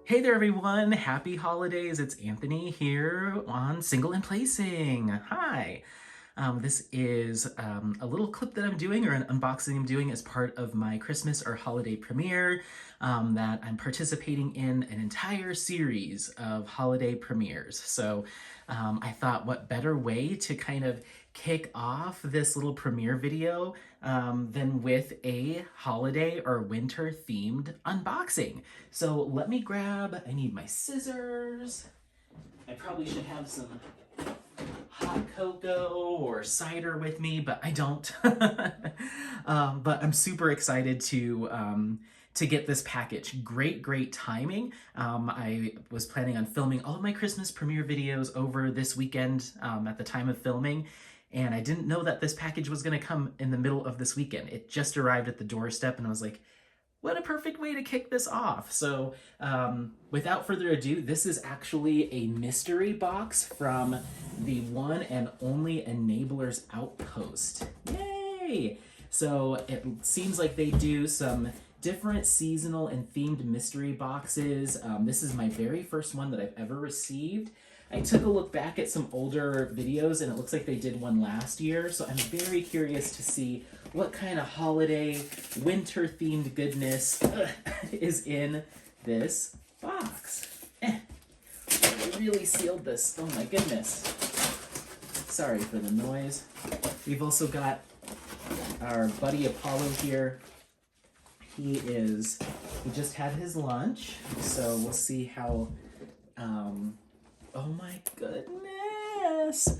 Hey there, everyone. Happy holidays. It's Anthony here on Single and Placing. Hi. This is a little clip that I'm doing, or an unboxing I'm doing as part of my Christmas or holiday premiere that I'm participating in an entire series of holiday premieres. So I thought, what better way to kind of kick off this little premiere video than with a holiday or winter themed unboxing. So let me grab, I need my scissors. I probably should have some hot cocoa or cider with me, but I don't. But I'm super excited to get this package. Great timing. I was planning on filming all of my Christmas premiere videos over this weekend at the time of filming, and I didn't know that this package was going to come in the middle of this weekend. It just arrived at the doorstep, and I was like, what a perfect way to kick this off. So without further ado, this is actually a mystery box from the one and only Enablers Outpost. Yay! So it seems like they do some different seasonal and themed mystery boxes. This is my very first one that I've ever received. I took a look back at some older videos, and it looks like they did one last year, so I'm very curious to see what kind of holiday, winter-themed goodness is in this box. I really sealed this. Oh my goodness. Sorry for the noise. We've also got our buddy Apollo here. He just had his lunch, so we'll see how, oh my goodness.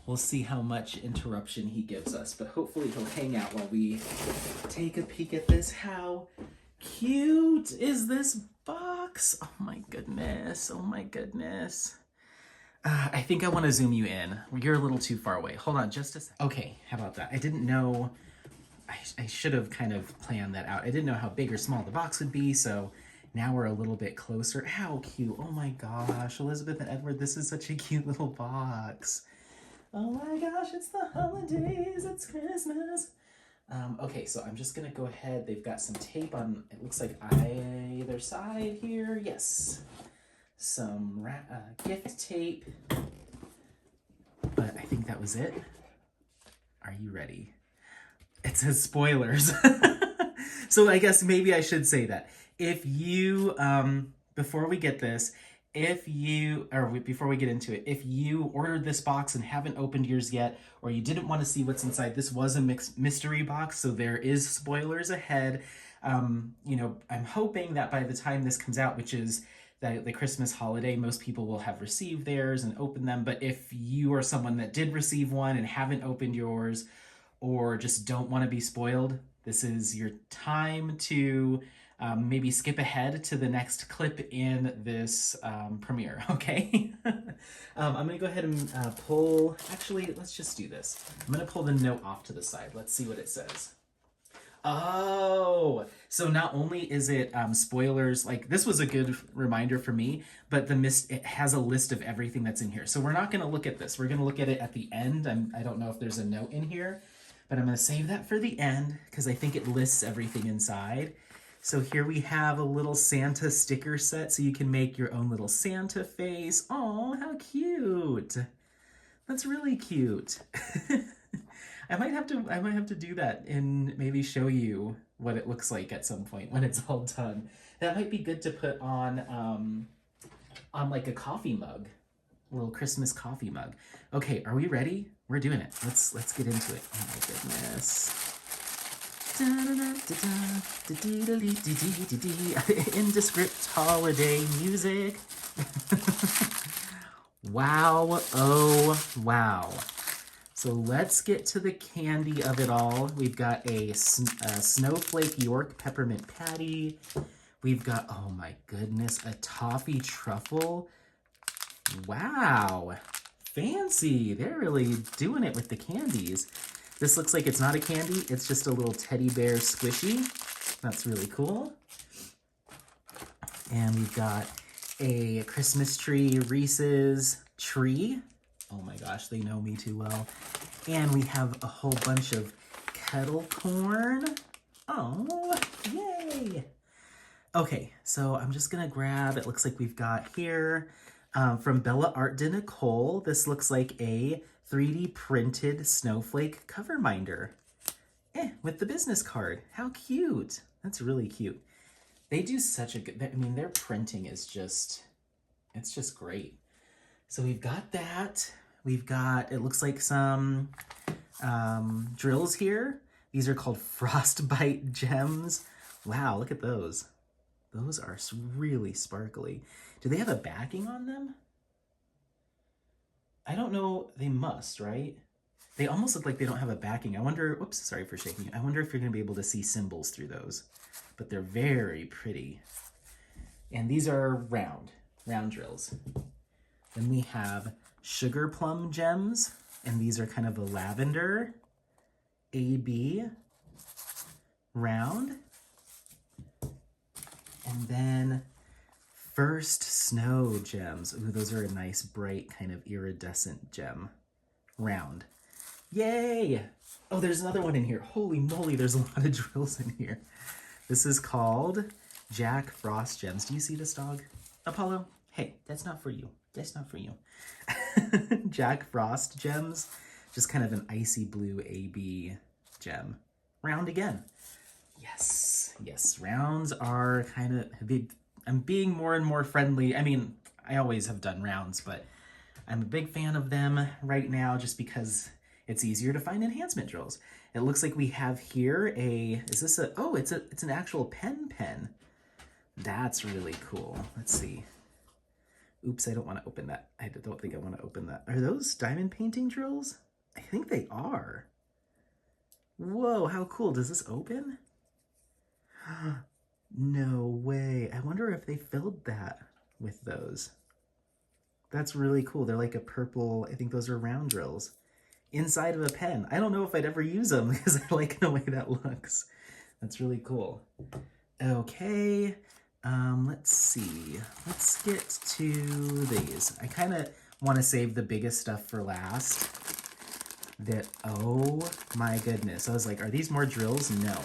We'll see how much interruption he gives us, but hopefully he'll hang out while we take a peek at this. How cute is this box? Oh my goodness, oh my goodness. I think I want to zoom you in. You're a little too far away. Hold on just a second. Okay, how about that? I didn't know, I should have kind of planned that out. I didn't know how big or small the box would be, so now we're a little bit closer. How cute. Oh my gosh, Elizabeth and Edward, this is such a cute little box. Oh my gosh, it's the holidays, it's Christmas. Okay, so I'm just gonna go ahead. They've got some tape on, it looks like either side here. Yes. Some gift tape. But I think that was it. Are you ready? It says spoilers. So I guess maybe I should say that. If you, before we get this, before we get into it, if you ordered this box and haven't opened yours yet, or you didn't want to see what's inside, this was a mystery box, so there is spoilers ahead. I'm hoping that by the time this comes out, which is the Christmas holiday, most people will have received theirs and opened them. But if you are someone that did receive one and haven't opened yours, or just don't want to be spoiled, this is your time to maybe skip ahead to the next clip in this premiere, okay? I'm gonna go ahead and actually, let's just do this. I'm gonna pull the note off to the side. Let's see what it says. Oh, so not only is it spoilers, like this was a good reminder for me, but it has a list of everything that's in here. So we're not gonna look at this. We're gonna look at it at the end. I don't know if there's a note in here, but I'm gonna save that for the end because I think it lists everything inside. So here we have a little Santa sticker set, so you can make your own little Santa face. Oh, how cute. That's really cute. I might have to do that and maybe show you what it looks like at some point when it's all done. That might be good to put on like a coffee mug, a little Christmas coffee mug. Okay, are we ready? We're doing it. Let's get into it. Oh my goodness. Indescript holiday music. Wow, oh wow. So let's get to the candy of it all. We've got a snowflake York peppermint patty. We've got, oh my goodness, a toffee truffle. Wow, fancy. They're really doing it with the candies. This looks like it's not a candy, it's just a little teddy bear squishy. That's really cool. And we've got a Christmas tree Reese's tree. Oh my gosh, they know me too well. And we have a whole bunch of kettle corn. Oh, yay! Okay, so I'm just gonna grab, it looks like we've got here from Bella Art de Nicole. This looks like a 3D printed snowflake cover minder. With the business card. How cute. That's really cute. They do such a good, I mean, their printing is just, it's just great. So we've got that. We've got, it looks like some drills here. These are called Frostbite Gems. Wow, look at those. Those are really sparkly. Do they have a backing on them? I don't know. They must, right? They almost look like they don't have a backing. I wonder, whoops, sorry for shaking. I wonder if you're going to be able to see symbols through those. But they're very pretty. And these are round drills. Then we have Sugar Plum Gems. And these are kind of a lavender, AB, round. And then First Snow Gems. Ooh, those are a nice, bright, kind of iridescent gem. Round. Yay! Oh, there's another one in here. Holy moly, there's a lot of drills in here. This is called Jack Frost Gems. Do you see this dog? Apollo? Hey, that's not for you. That's not for you. Jack Frost Gems. Just kind of an icy blue AB gem. Round again. Yes, yes, rounds are kind of, I'm being more and more friendly. I mean, I always have done rounds, but I'm a big fan of them right now just because it's easier to find enhancement drills. It looks like we have here a, is this a, oh, it's an actual pen. That's really cool. Let's see. Oops, I don't want to open that. I don't think I want to open that. Are those diamond painting drills? I think they are. Whoa, how cool. Does this open? No way. I wonder if they filled that with those. That's really cool. They're like a purple, I think those are round drills inside of a pen. I don't know if I'd ever use them because I like the way that looks. That's really cool. Okay, let's see. Let's get to these. I kind of want to save the biggest stuff for last. Oh my goodness. I was like, are these more drills? No.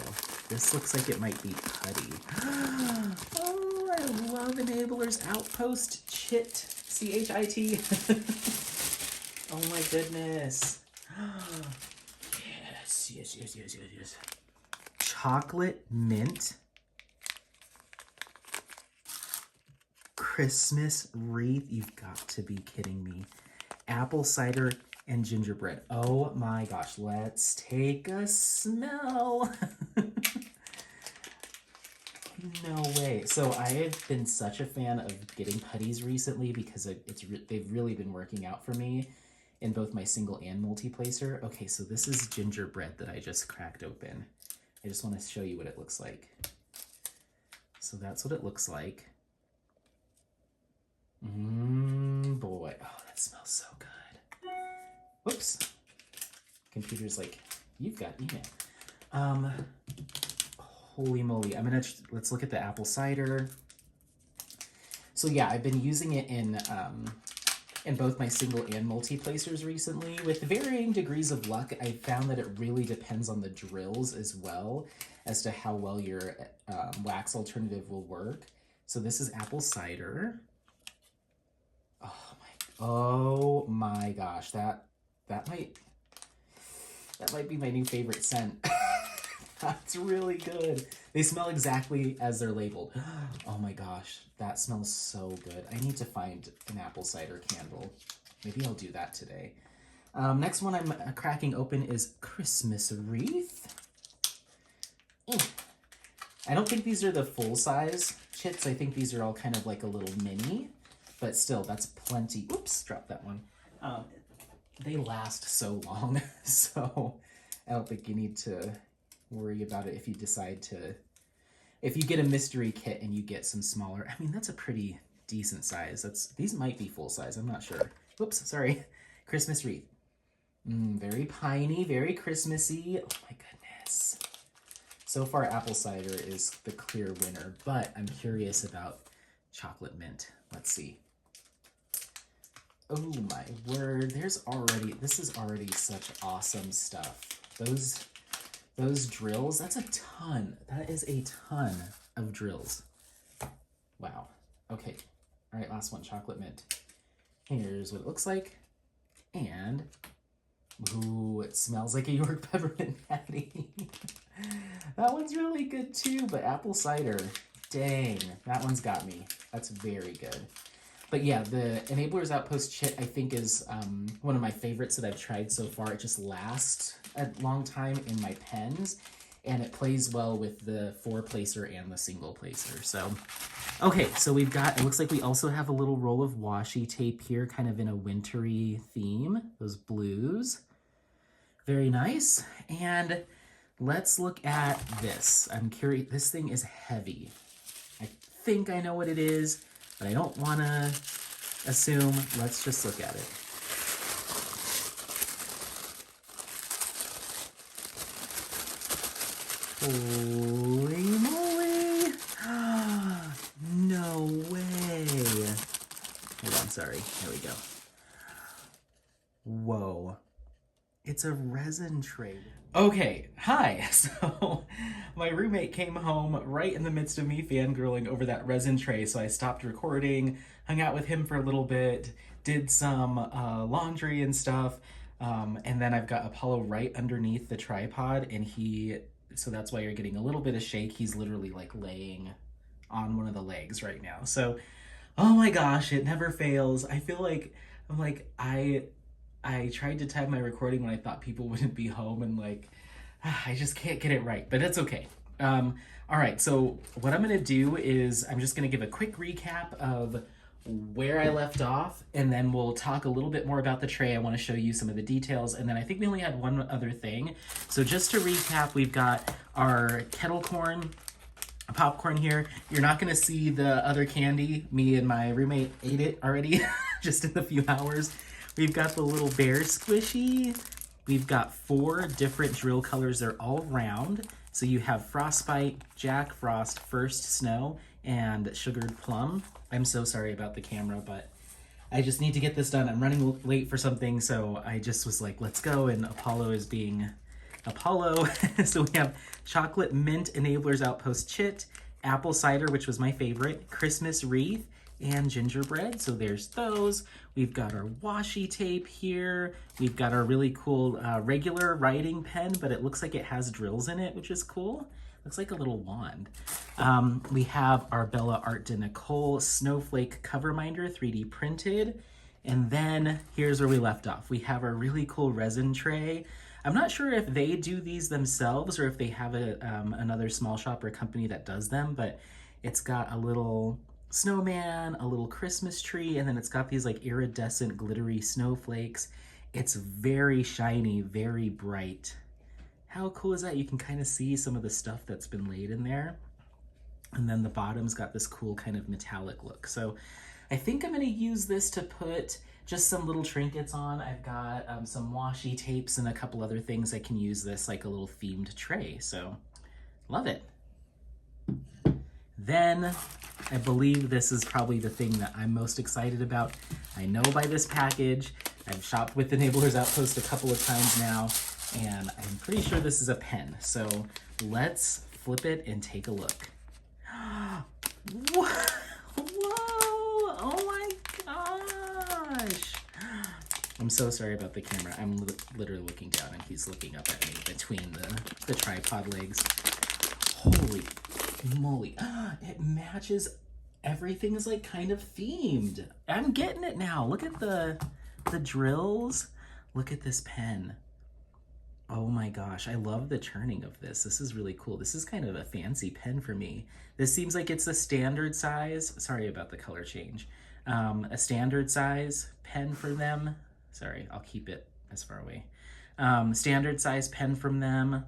This looks like it might be putty. Oh, I love Enabler's Outpost Chit. C-H-I-T. Oh my goodness. Yes. Chocolate mint Christmas wreath. You've got to be kidding me. Apple cider and gingerbread. Oh my gosh, let's take a smell. No way. So I have been such a fan of getting putties recently because they've really been working out for me in both my single and multi-placer. Okay, so this is gingerbread that I just cracked open. I just want to show you what it looks like. So that's what it looks like. Boy. Oh, that smells so good. Whoops. Computer's like, you've got email. Holy moly. Let's look at the apple cider. So yeah, I've been using it in both my single and multi-placers recently. With varying degrees of luck, I found that it really depends on the drills as well as to how well your wax alternative will work. So this is apple cider. Oh my gosh, that might be my new favorite scent. That's really good. They smell exactly as they're labeled. Oh my gosh, that smells so good. I need to find an apple cider candle. Maybe I'll do that today. Next one I'm cracking open is Christmas wreath. I don't think these are the full size chits. I think these are all kind of like a little mini, but still, that's plenty. Oops, dropped that one. They last so long, so I don't think you need to worry about it if you decide to, if you get a mystery kit and you get some smaller. I mean, that's a pretty decent size. These might be full size, I'm not sure. Oops, sorry. Christmas wreath. Very piney, very Christmassy. Oh my goodness. So far, apple cider is the clear winner, but I'm curious about chocolate mint. Let's see. Oh my word, this is already such awesome stuff. Those drills, that's a ton. That is a ton of drills. Wow. Okay. All right, last one, chocolate mint. Here's what it looks like. And, ooh, it smells like a York peppermint patty. That one's really good too, but apple cider, dang, that one's got me. That's very good. But yeah, the Enablers Outpost Chit, I think, is one of my favorites that I've tried so far. It just lasts a long time in my pens, and it plays well with the 4-placer and the single placer. So, okay, so we've got, it looks like we also have a little roll of washi tape here, kind of in a wintry theme, those blues. Very nice. And let's look at this. I'm curious, this thing is heavy. I think I know what it is, but I don't want to assume. Let's just look at it. Holy moly! No way! Hold on, sorry. Here we go. Whoa. It's a resin tray. Okay, hi. So my roommate came home right in the midst of me fangirling over that resin tray, so I stopped recording, hung out with him for a little bit, did some laundry and stuff, and then I've got Apollo right underneath the tripod, and so that's why you're getting a little bit of shake. He's literally like laying on one of the legs right now. So, oh my gosh, it never fails. I feel like, I tried to time my recording when I thought people wouldn't be home, and like, I just can't get it right, but it's okay. All right, so what I'm gonna do is I'm just gonna give a quick recap of where I left off, and then we'll talk a little bit more about the tray. I wanna show you some of the details, and then I think we only had one other thing. So just to recap, we've got our kettle corn, popcorn here. You're not gonna see the other candy. Me and my roommate ate it already, just in a few hours. We've got the little bear squishy. We've got 4 different drill colors. They're all round. So you have Frostbite, Jack Frost, First Snow, and Sugared Plum. I'm so sorry about the camera, but I just need to get this done. I'm running late for something, so I just was like, let's go, and Apollo is being Apollo. So we have Chocolate Mint Enablers Outpost Chit, Apple Cider, which was my favorite, Christmas Wreath, and gingerbread. So there's those. We've got our washi tape here. We've got our really cool regular writing pen, but it looks like it has drills in it, which is cool. Looks like a little wand. We have our Bella Art de Nicole Snowflake cover minder, 3D printed. And then here's where we left off. We have our really cool resin tray. I'm not sure if they do these themselves or if they have another small shop or company that does them, but it's got a little snowman, a little Christmas tree, and then it's got these like iridescent glittery snowflakes. It's very shiny, very bright. How cool is that? You can kind of see some of the stuff that's been laid in there. And then the bottom's got this cool kind of metallic look. So I think I'm gonna use this to put just some little trinkets on. I've got some washi tapes and a couple other things I can use this like a little themed tray. So love it. Then I believe this is probably the thing that I'm most excited about. I know by this package, I've shopped with Enablers Outpost a couple of times now, and I'm pretty sure this is a pen. So let's flip it and take a look. Whoa! Oh my gosh! I'm so sorry about the camera. I'm literally looking down and he's looking up at me between the tripod legs. Holy moly. It matches. Everything is like kind of themed. I'm getting it now. Look at the drills. Look at this pen. Oh my gosh, I love the turning of this. This is really cool. This is kind of a fancy pen for me. This seems like it's a standard size. Sorry about the color change. A standard size pen for them. Sorry, I'll keep it as far away. Standard size pen from them.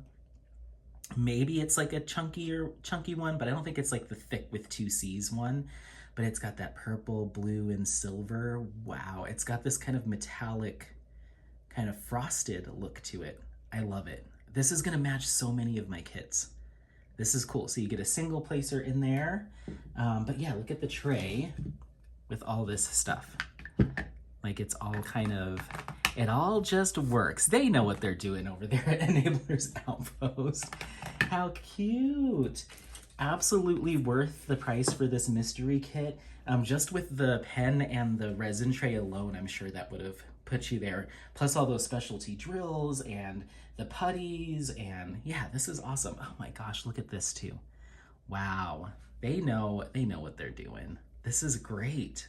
Maybe it's like a chunky one, but I don't think it's like the thick with 2 C's one. But it's got that purple, blue, and silver. Wow, it's got this kind of metallic, kind of frosted look to it. I love it. This is gonna match so many of my kits. This is cool. So you get a single placer in there. But yeah, look at the tray with all this stuff. Like it's all kind of, it all just works. They know what they're doing over there at Enablers Outpost. How cute. Absolutely worth the price for this mystery kit. Just with the pen and the resin tray alone, I'm sure that would have put you there. Plus all those specialty drills and the putties, and yeah, this is awesome. Oh my gosh, look at this too. Wow, they know what they're doing. This is great.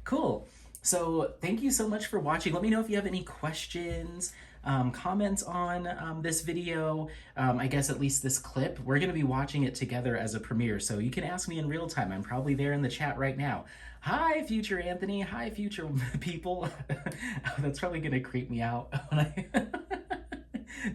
Cool. So thank you so much for watching. Let me know if you have any questions, comments on this video. I guess at least this clip. We're going to be watching it together as a premiere, so you can ask me in real time. I'm probably there in the chat right now. Hi, future Anthony. Hi, future people. That's probably going to creep me out when I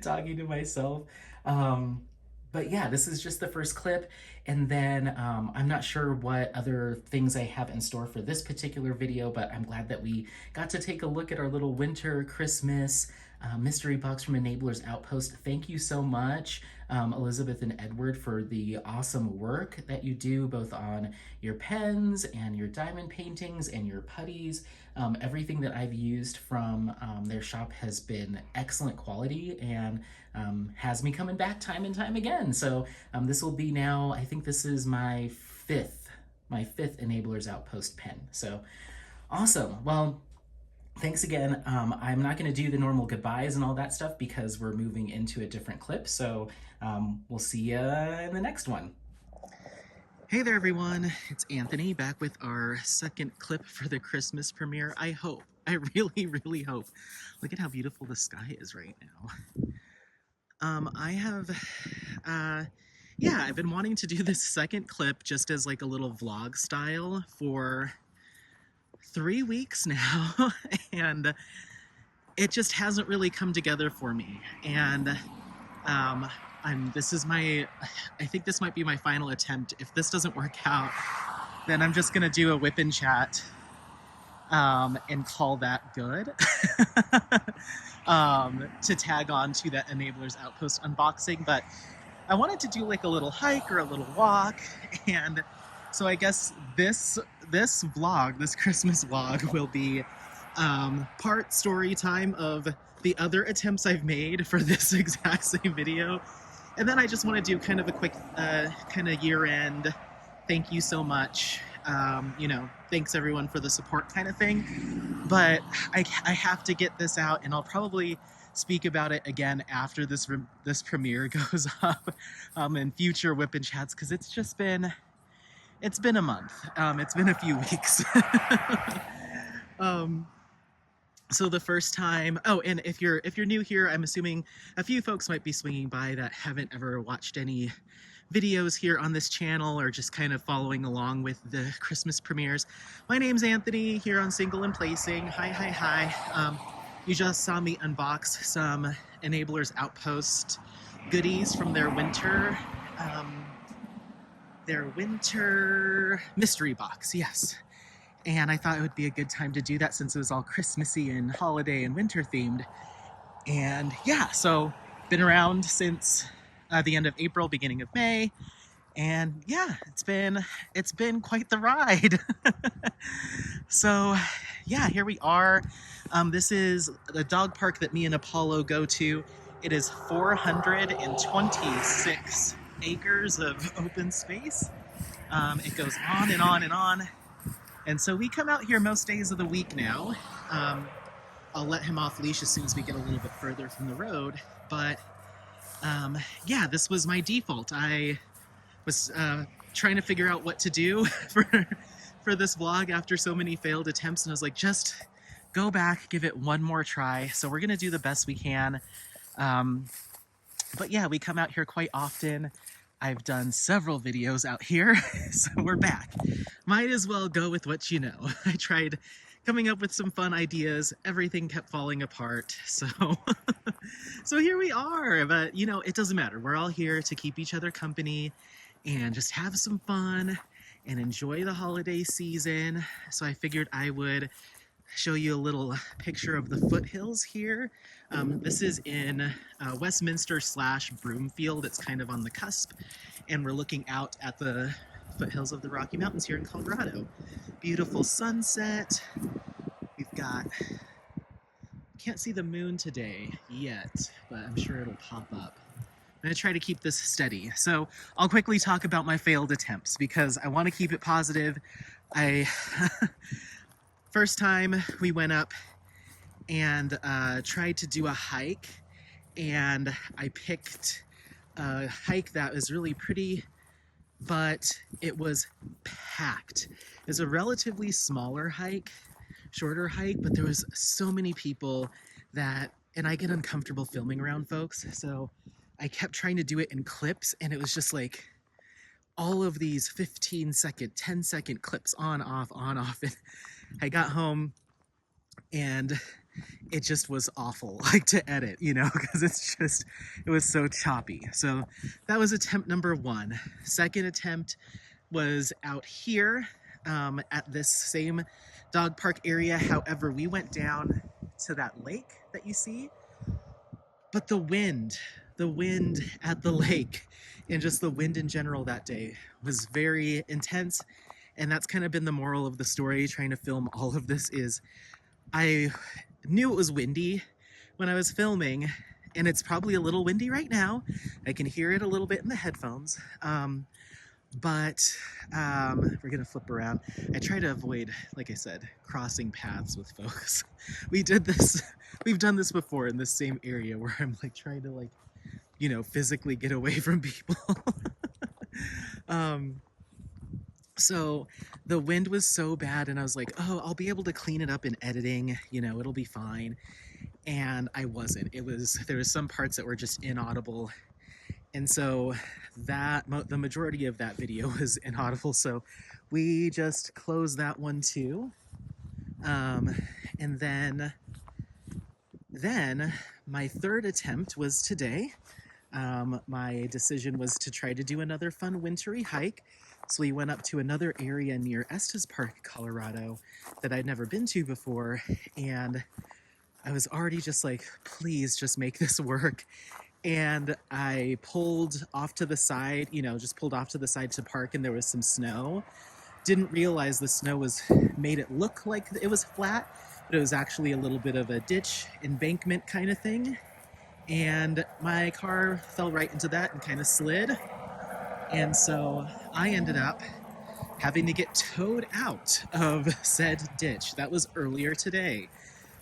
talking to myself. But yeah, this is just the first clip. And then I'm not sure what other things I have in store for this particular video, but I'm glad that we got to take a look at our little winter Christmas mystery box from Enablers Outpost. Thank you so much, Elizabeth and Edward, for the awesome work that you do both on your pens and your diamond paintings and your putties. Everything that I've used from their shop has been excellent quality and has me coming back time and time again. So this will be now, I think this is my fifth Enablers Outpost pen. So awesome. Well, thanks again. I'm not going to do the normal goodbyes and all that stuff because we're moving into a different clip. So we'll see you in the next one. Hey there, everyone. It's Anthony back with our second clip for the Christmas premiere. I hope, I really, really hope. Look at how beautiful the sky is right now. I have, yeah, I've been wanting to do this second clip just as like a little vlog style for 3 weeks now, and it just hasn't really come together for me. And this is my, I think this might be my final attempt. If this doesn't work out, then I'm just gonna do a WIP Chat and call that good. To tag on to that Enablers Outpost unboxing, but I wanted to do like a little hike or a little walk, and so I guess this vlog, this Christmas vlog, will be part story time of the other attempts I've made for this exact same video, and then I just want to do kind of a quick kind of year-end thank you so much, you know, thanks everyone for the support kind of thing. But I have to get this out, and I'll probably speak about it again after this premiere goes up in future WIP Chats, because it's been a month. It's been a few weeks. So the first time, oh, and if you're new here, I'm assuming a few folks might be swinging by that haven't ever watched any videos here on this channel or just kind of following along with the Christmas premieres. My name's Anthony here on Single and Placing. Hi, hi, hi. You just saw me unbox some Enablers Outpost goodies from their winter mystery box, yes. And I thought it would be a good time to do that since it was all Christmassy and holiday and winter themed. And yeah, so been around since the end of April, beginning of May, and yeah, it's been quite the ride. So yeah, here we are. This is the dog park that me and Apollo go to. It is 426 acres of open space. It goes on and on and on. And so we come out here most days of the week now. I'll let him off leash as soon as we get a little bit further from the road. But yeah, this was my default. I was trying to figure out what to do for this vlog after so many failed attempts, and I was like, just go back, give it one more try. So we're gonna do the best we can. But yeah, we come out here quite often. I've done several videos out here, so we're back. Might as well go with what you know. I tried coming up with some fun ideas. Everything kept falling apart, so so here we are. But you know, it doesn't matter. We're all here to keep each other company and just have some fun and enjoy the holiday season. So I figured I would show you a little picture of the foothills here. This is in Westminster / Broomfield. It's kind of on the cusp, and we're looking out at the foothills of the Rocky Mountains here in Colorado. Beautiful sunset. We've got, can't see the moon today yet, but I'm sure it'll pop up. going to try to keep this steady. So I'll quickly talk about my failed attempts because I want to keep it positive. I first time we went up and tried to do a hike, and I picked a hike that was really pretty, but it was packed. It was a relatively smaller hike, shorter hike, but there was so many people that, and I get uncomfortable filming around folks, so I kept trying to do it in clips, and it was just like all of these 15-second, 10-second clips on, off, and I got home and it just was awful, like, to edit, you know, because it was so choppy. So that was attempt number one. Second attempt was out here at this same dog park area. However, we went down to that lake that you see, but the wind at the lake and just the wind in general that day was very intense. And that's kind of been the moral of the story, trying to film all of this, is I knew it was windy when I was filming, and it's probably a little windy right now. I can hear it a little bit in the headphones. But we're gonna flip around. I try to avoid, like I said, crossing paths with folks. We've done this before in this same area where I'm like trying to, like, you know, physically get away from people. So the wind was so bad, and I was like, oh, I'll be able to clean it up in editing, you know, it'll be fine. And I wasn't. There was some parts that were just inaudible. And so the majority of that video was inaudible. So we just closed that one too. And then my third attempt was today. My decision was to try to do another fun wintry hike. So we went up to another area near Estes Park, Colorado, that I'd never been to before. And I was already just like, please just make this work. And I pulled off to the side, you know, just pulled off to the side to park, and there was some snow. Didn't realize the snow made it look like it was flat, but it was actually a little bit of a ditch embankment kind of thing. And my car fell right into that and kind of slid. And so I ended up having to get towed out of said ditch. That was earlier today.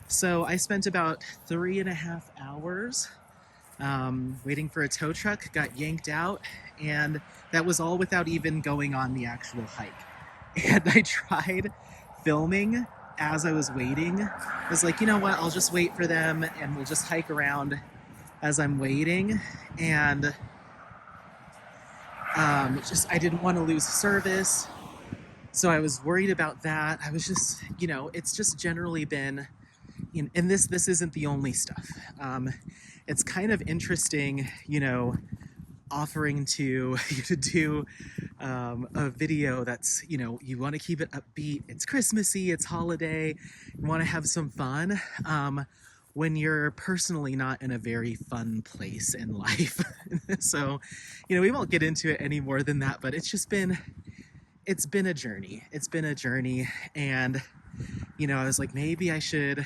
So I spent about 3.5 hours waiting for a tow truck, got yanked out, and that was all without even going on the actual hike. And I tried filming as I was waiting. I was like, you know what, I'll just wait for them and we'll just hike around as I'm waiting. And I didn't want to lose service, so I was worried about that. I was just, you know, it's just generally been, and this isn't the only stuff. It's kind of interesting, you know, offering to you to do a video that's, you know, you want to keep it upbeat. It's Christmassy, it's holiday, you want to have some fun. When you're personally not in a very fun place in life. So, you know, we won't get into it any more than that, but it's been a journey. It's been a journey. And, you know, I was like, maybe I should,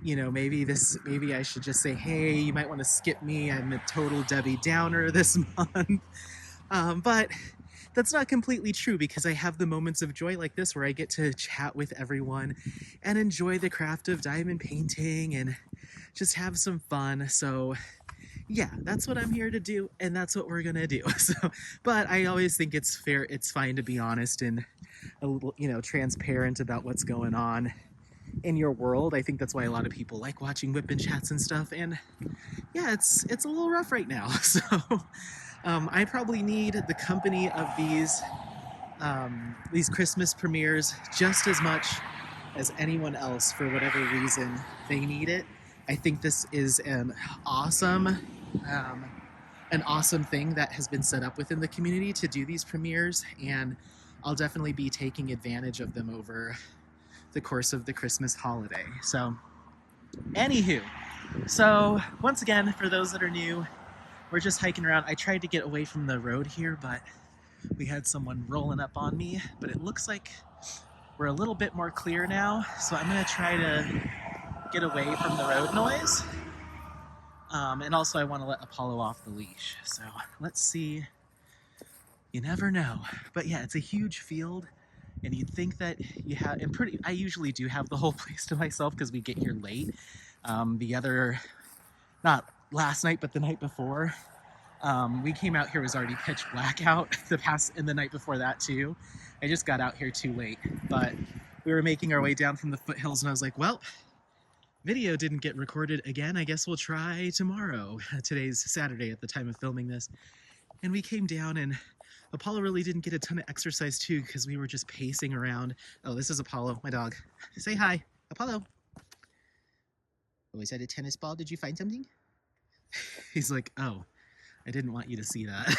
you know, maybe I should just say, hey, you might want to skip me. I'm a total Debbie Downer this month. But that's not completely true, because I have the moments of joy like this where I get to chat with everyone and enjoy the craft of diamond painting and just have some fun. So yeah, that's what I'm here to do, and that's what we're gonna do. So, but I always think it's fine to be honest and a little, you know, transparent about what's going on in your world. I think that's why a lot of people like watching WIP Chats and stuff. And yeah, it's a little rough right now. So I probably need the company of these Christmas premieres just as much as anyone else for whatever reason they need it. I think this is an awesome thing that has been set up within the community to do these premieres, and I'll definitely be taking advantage of them over the course of the Christmas holiday. So, anywho, so once again, for those that are new, we're just hiking around. I tried to get away from the road here, but we had someone rolling up on me, but it looks like we're a little bit more clear now, so I'm gonna try to get away from the road noise. And also I want to let Apollo off the leash. So let's see. You never know. But yeah, it's a huge field, and you'd think that you have, and I usually do have the whole place to myself because we get here late. Not last night, but the night before, we came out here, it was already pitch black out, and the night before that too. I just got out here too late, but we were making our way down from the foothills, and I was like, well, video didn't get recorded again. I guess we'll try tomorrow. Today's Saturday at the time of filming this. And we came down, and Apollo really didn't get a ton of exercise too because we were just pacing around. Oh, this is Apollo, my dog. Say hi, Apollo. Oh, is that a tennis ball? Did you find something? He's like, oh, I didn't want you to see that.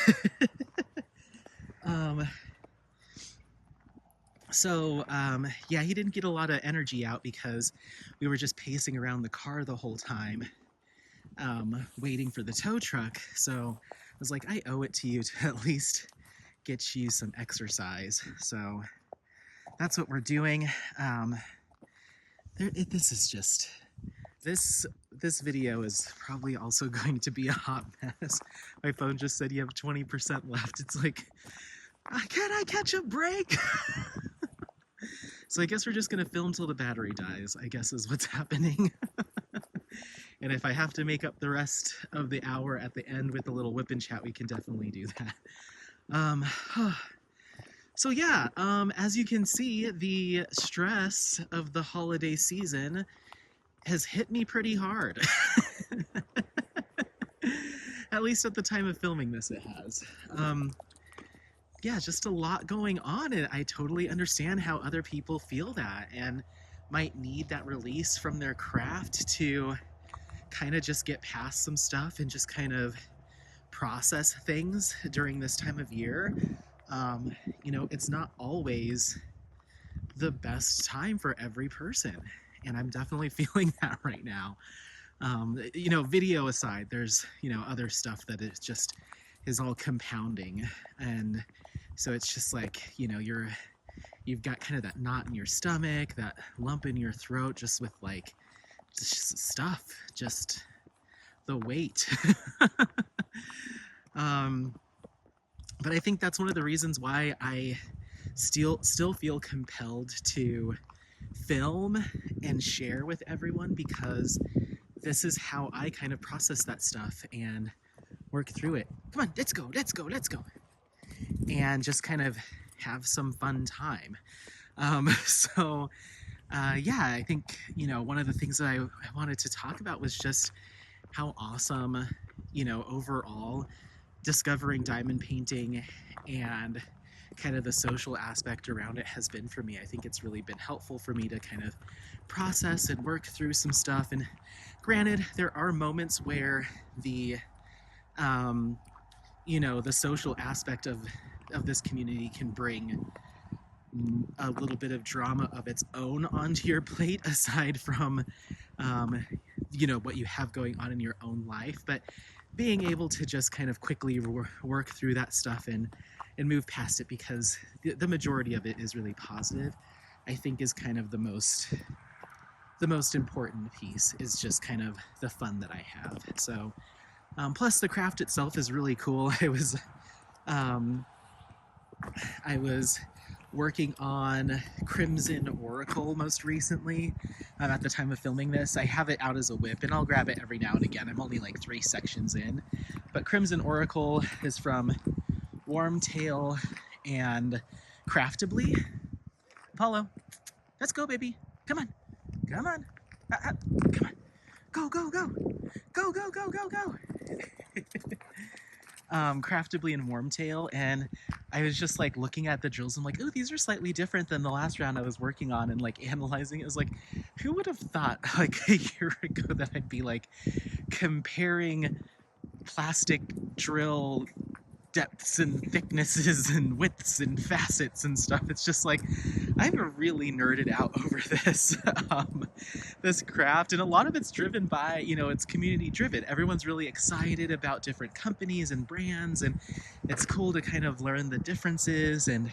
Yeah, he didn't get a lot of energy out because we were just pacing around the car the whole time, waiting for the tow truck. So I was like, I owe it to you to at least get you some exercise. So that's what we're doing. This video is probably also going to be a hot mess. My phone just said you have 20% left. It's like, can I catch a break? So I guess we're just gonna film till the battery dies, I guess is what's happening. And if I have to make up the rest of the hour at the end with a little WIP Chat, we can definitely do that. So yeah, as you can see, the stress of the holiday season has hit me pretty hard. At least at the time of filming this, it has. Yeah, just a lot going on, and I totally understand how other people feel that and might need that release from their craft to kind of just get past some stuff and just kind of process things during this time of year. You know, it's not always the best time for every person, and I'm definitely feeling that right now. You know, video aside, there's, you know, other stuff that is all compounding, and so it's just like, you know, you've got kind of that knot in your stomach, that lump in your throat, just with like just stuff, just the weight. But I think that's one of the reasons why I still feel compelled to film and share with everyone, because this is how I kind of process that stuff and work through it. Come on, let's go. And just kind of have some fun time. Yeah, I think, you know, one of the things that I wanted to talk about was just how awesome, you know, overall discovering diamond painting and kind of the social aspect around it has been for me. I think it's really been helpful for me to kind of process and work through some stuff. And granted, there are moments where the you know, the social aspect of this community can bring a little bit of drama of its own onto your plate, aside from, you know, what you have going on in your own life. But being able to just kind of quickly work through that stuff and move past it, because the majority of it is really positive, I think is kind of the most important piece, is just kind of the fun that I have. So plus the craft itself is really cool. I was working on Crimson Oracle most recently at the time of filming this. I have it out as a WIP, and I'll grab it every now and again. I'm only like 3 sections in. But Crimson Oracle is from Warmtail and Craftably. Apollo, let's go, baby. Come on. Come on. Come on. Go, go, go. Go, go, go, go, go. Craftably and Warmtail, and I was just like looking at the drills. I'm like, oh, these are slightly different than the last round I was working on, and like analyzing it. I was like, who would have thought like a year ago that I'd be like comparing plastic drill depths and thicknesses and widths and facets and stuff. It's just like, I'm really nerded out over this this craft, and a lot of it's driven by, you know, it's community driven. Everyone's really excited about different companies and brands, and it's cool to kind of learn the differences and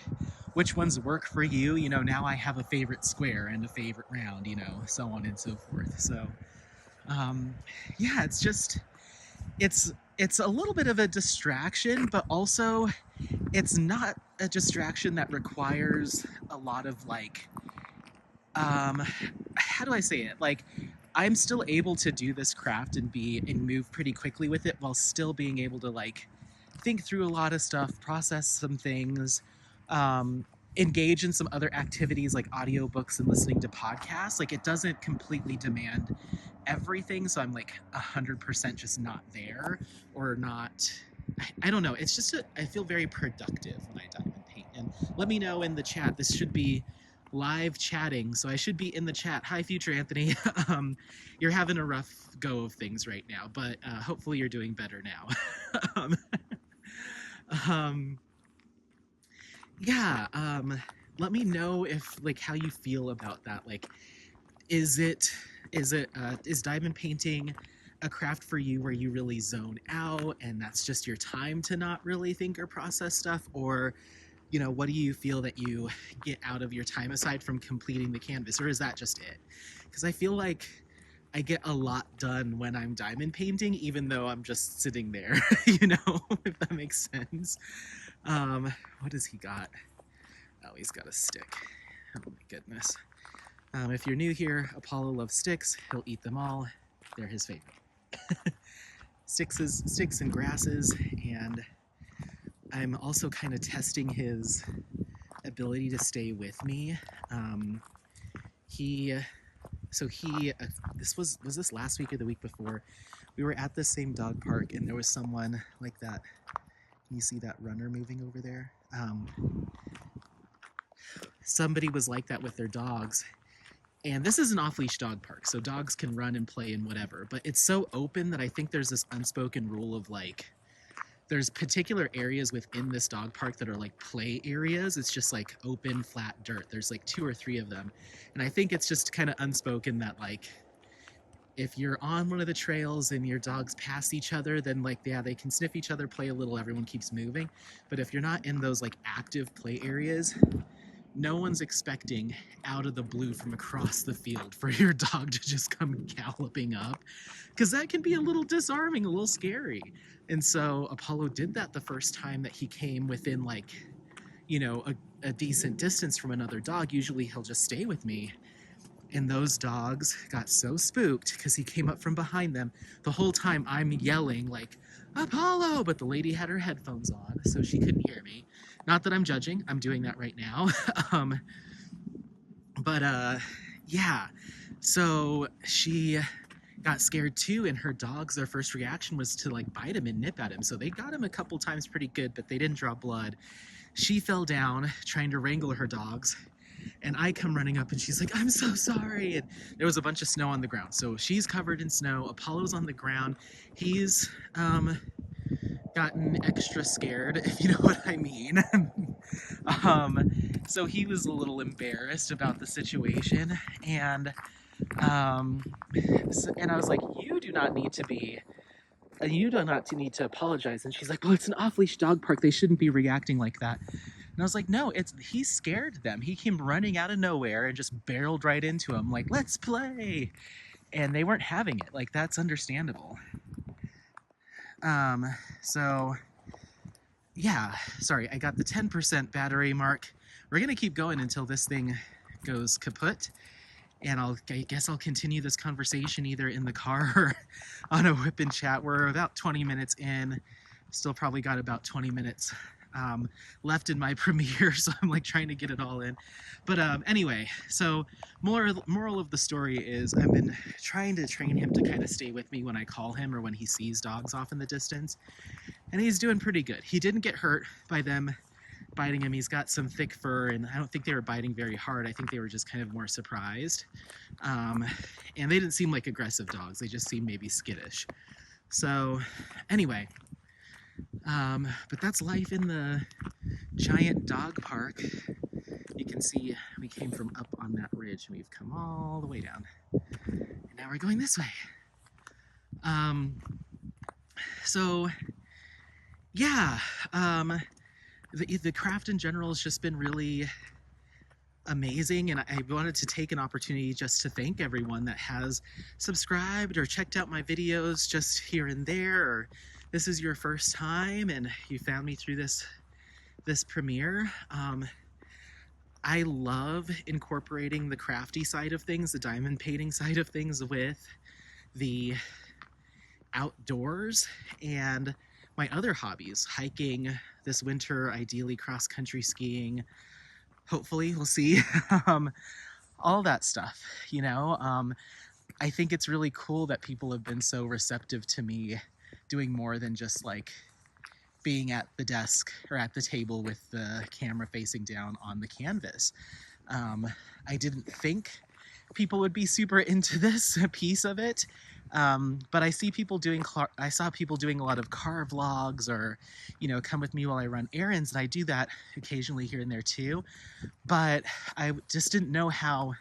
which ones work for you. You know, now I have a favorite square and a favorite round, you know, so on and so forth. So yeah, it's just, it's a little bit of a distraction, but also it's not a distraction that requires a lot of like how do I say it? Like I'm still able to do this craft and move pretty quickly with it while still being able to like think through a lot of stuff, process some things, um, engage in some other activities like audiobooks and listening to podcasts. Like it doesn't completely demand everything, so I'm like 100% just not there or not. I don't know. It's just I feel very productive when I diamond paint. And let me know in the chat. This should be live chatting, so I should be in the chat. Hi, future Anthony. You're having a rough go of things right now, but hopefully you're doing better now. um, um, yeah. Let me know if like how you feel about that. Like, is it is diamond painting a craft for you where you really zone out and that's just your time to not really think or process stuff, or what do you feel that you get out of your time aside from completing the canvas, or is that just it? Because I feel like I get a lot done when I'm diamond painting, even though I'm just sitting there, if that makes sense. What has he got? Oh, he's got a stick. Oh my goodness. If you're new here, Apollo loves sticks. He'll eat them all. They're his favorite. Sticks and grasses, and I'm also kind of testing his ability to stay with me. This was this last week or the week before? We were at the same dog park, and there was someone like that. Can you see that runner moving over there? Somebody was like that with their dogs. And this is an off-leash dog park, so dogs can run and play and whatever. But it's so open that I think there's this unspoken rule of like, there's particular areas within this dog park that are like play areas. It's just like open, flat dirt. There's like 2 or 3 of them. And I think it's just kind of unspoken that like, if you're on one of the trails and your dogs pass each other, then like, yeah, they can sniff each other, play a little, everyone keeps moving. But if you're not in those like active play areas, no one's expecting out of the blue from across the field for your dog to just come galloping up, because that can be a little disarming, a little scary. And so Apollo did that the first time that he came within like, a decent distance from another dog. Usually he'll just stay with me. And those dogs got so spooked because he came up from behind them. The whole time I'm yelling like, Apollo, but the lady had her headphones on, so she couldn't hear me. Not that I'm judging, I'm doing that right now. Yeah. So she got scared too, and her dogs, their first reaction was to like bite him and nip at him. So they got him a couple times pretty good, but they didn't draw blood. She fell down trying to wrangle her dogs. And I come running up and she's like, I'm so sorry. And there was a bunch of snow on the ground. So she's covered in snow. Apollo's on the ground. He's gotten extra scared, if you know what I mean. So he was a little embarrassed about the situation. And I was like, you do not need to apologize. And she's like, well, it's an off-leash dog park. They shouldn't be reacting like that. And I was like, no, he scared them. He came running out of nowhere and just barreled right into them, like, let's play. And they weren't having it. Like, that's understandable. So, yeah, sorry, I got the 10% battery mark. We're going to keep going until this thing goes kaput. And I guess I'll continue this conversation either in the car or on a WIP Chat. We're about 20 minutes in. Still probably got about 20 minutes left in my premiere, so I'm like trying to get it all in. But anyway, so moral of the story is I've been trying to train him to kind of stay with me when I call him or when he sees dogs off in the distance, and he's doing pretty good. He didn't get hurt by them biting him. He's got some thick fur, and I don't think they were biting very hard. I think they were just kind of more surprised, and they didn't seem like aggressive dogs. They just seemed maybe skittish. So anyway, but that's life in the giant dog park. You can see we came from up on that ridge and we've come all the way down, and now we're going this way. So yeah, the craft in general has just been really amazing, and I wanted to take an opportunity just to thank everyone that has subscribed or checked out my videos just here and there, or this is your first time and you found me through this premiere. I love incorporating the crafty side of things, the diamond painting side of things, with the outdoors and my other hobbies, hiking this winter, ideally cross-country skiing, hopefully we'll see. All that stuff, you know. I think it's really cool that people have been so receptive to me doing more than just like being at the desk or at the table with the camera facing down on the canvas. I didn't think people would be super into this piece of it, but I saw people doing a lot of car vlogs, or, you know, come with me while I run errands, and I do that occasionally here and there too. But I just didn't know how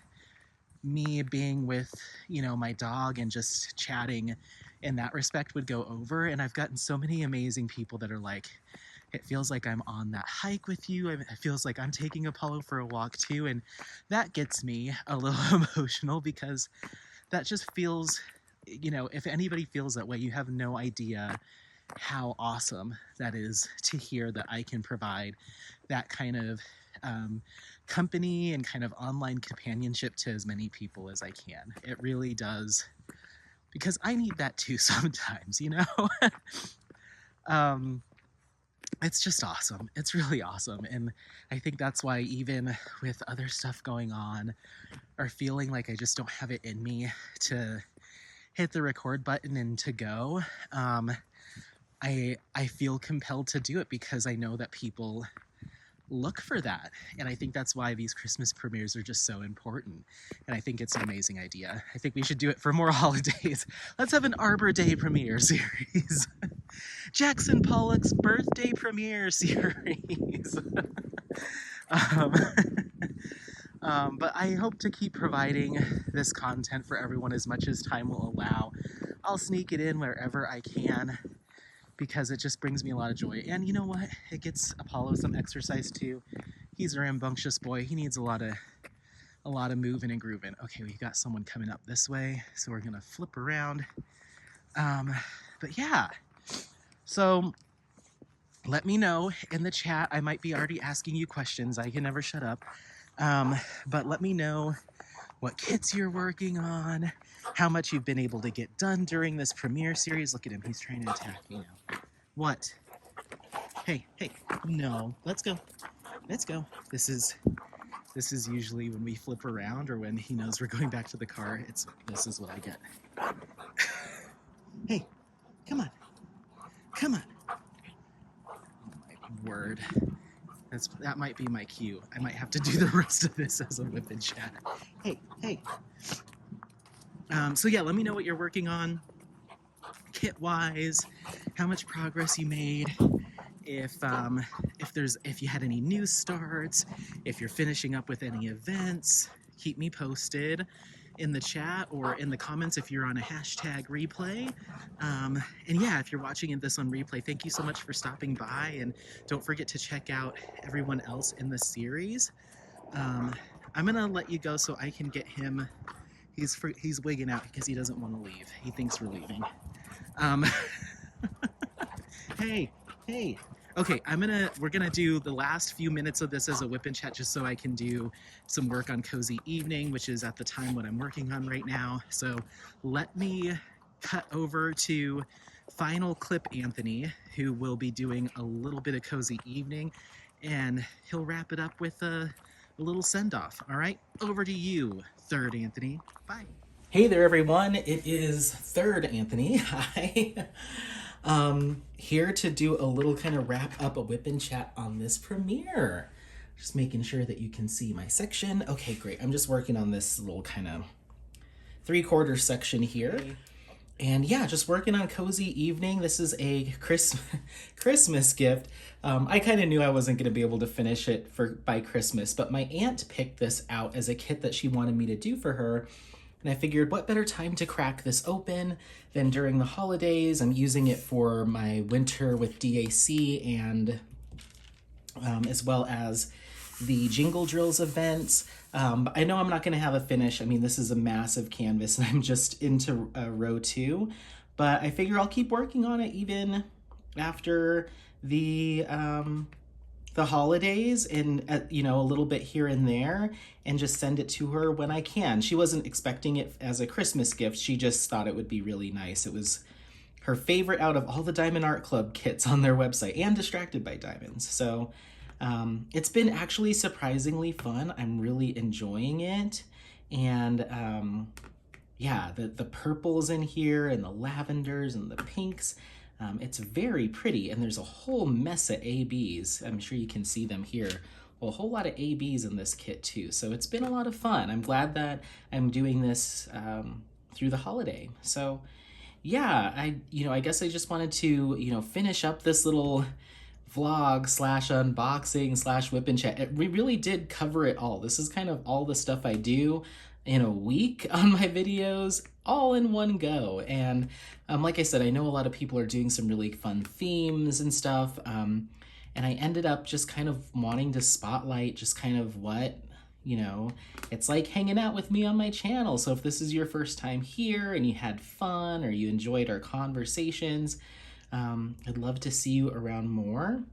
me being with, you know, my dog and just chatting in that respect would go over. And I've gotten so many amazing people that are like, it feels like I'm on that hike with you. It feels like I'm taking Apollo for a walk too. And that gets me a little emotional, because that just feels, you know, if anybody feels that way, you have no idea how awesome that is to hear that I can provide that kind of company and kind of online companionship to as many people as I can. It really does, because I need that too sometimes, you know. It's just awesome. It's really awesome. And I think that's why, even with other stuff going on, or feeling like I just don't have it in me to hit the record button and to go, I feel compelled to do it, because I know that people look for that. And I think that's why these Christmas premieres are just so important. And I think it's an amazing idea. I think we should do it for more holidays. Let's have an Arbor Day premiere series. Jackson Pollock's birthday premiere series. But I hope to keep providing this content for everyone as much as time will allow. I'll sneak it in wherever I can, because it just brings me a lot of joy. And you know what? It gets Apollo some exercise too. He's a rambunctious boy. He needs a lot of moving and grooving. Okay, we got someone coming up this way, so we're gonna flip around. But yeah, so let me know in the chat. I might be already asking you questions. I can never shut up. But let me know what kits you're working on, how much you've been able to get done during this premiere series. Look at him, he's trying to attack me now. What? Hey, no, let's go. This is usually when we flip around, or when he knows we're going back to the car. This is what I get. Hey, come on. Oh my word. That might be my cue. I might have to do the rest of this as a WIP Chat. Hey. So yeah, let me know what you're working on, kit-wise, how much progress you made, if you had any new starts, if you're finishing up with any events. Keep me posted in the chat or in the comments if you're on a hashtag replay. And yeah, if you're watching this on replay, thank you so much for stopping by, and don't forget to check out everyone else in the series. I'm gonna let you go so I can get him. He's wigging out because he doesn't want to leave. He thinks we're leaving. Hey. Okay, we're gonna do the last few minutes of this as a WIP Chat, just so I can do some work on Cozy Evening, which is at the time what I'm working on right now. So let me cut over to final clip Anthony, who will be doing a little bit of Cozy Evening, and he'll wrap it up with a little send-off. All right, over to you, third Anthony. Bye. Hey there, everyone. It is third Anthony. Hi. Here to do a little kind of wrap up a WIP Chat on this premiere. Just making sure that you can see my section. Okay, great. I'm just working on this little kind of 3/4 section here. And yeah, just working on Cozy Evening. This is a Christmas gift. I kind of knew I wasn't going to be able to finish it by Christmas, but my aunt picked this out as a kit that she wanted me to do for her. And I figured, what better time to crack this open than during the holidays? I'm using it for my winter with DAC, and as well as the Jingle Drills events. But I know I'm not going to have a finish. I mean, this is a massive canvas and I'm just into row 2. But I figure I'll keep working on it even after the holidays, and you know, a little bit here and there, and just send it to her when I can. She wasn't expecting it as a Christmas gift. She just thought it would be really nice. It was her favorite out of all the Diamond Art Club kits on their website, and Distracted by Diamonds. So it's been actually surprisingly fun. I'm really enjoying it. And yeah, the purples in here and the lavenders and the pinks. It's very pretty, and there's a whole mess of ABs. I'm sure you can see them here. Well, a whole lot of ABs in this kit too. So it's been a lot of fun. I'm glad that I'm doing this through the holiday. So yeah, I guess I just wanted to, finish up this little vlog slash unboxing slash WIP Chat. We really did cover it all. This is kind of all the stuff I do in a week on my videos, all in one go. And like I said, I know a lot of people are doing some really fun themes and stuff. And I ended up just kind of wanting to spotlight just kind of what, it's like hanging out with me on my channel. So if this is your first time here and you had fun or you enjoyed our conversations, I'd love to see you around more.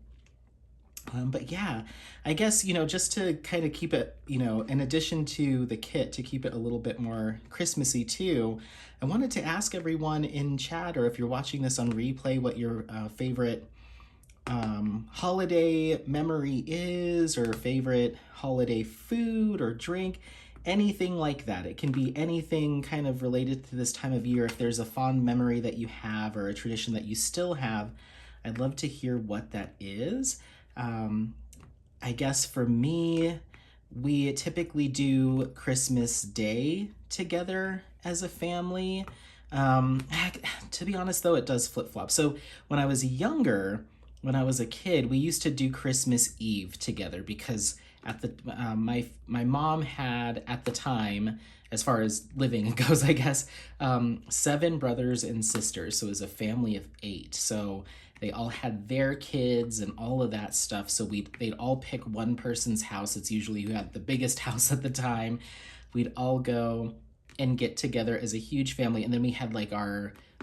But yeah, I guess, just to kind of keep it, in addition to the kit, to keep it a little bit more Christmassy too, I wanted to ask everyone in chat, or if you're watching this on replay, what your favorite holiday memory is, or favorite holiday food or drink, anything like that. It can be anything kind of related to this time of year. If there's a fond memory that you have or a tradition that you still have, I'd love to hear what that is. I guess for me, we typically do Christmas Day together as a family. To be honest though, it does flip-flop. So when I was younger, when I was a kid, we used to do Christmas Eve together because at the my mom had at the time, as far as living goes, I guess, 7 brothers and sisters. So it was a family of 8. So they all had their kids and all of that stuff. So they'd all pick one person's house. It's usually who had the biggest house at the time. We'd all go and get together as a huge family. And then we had like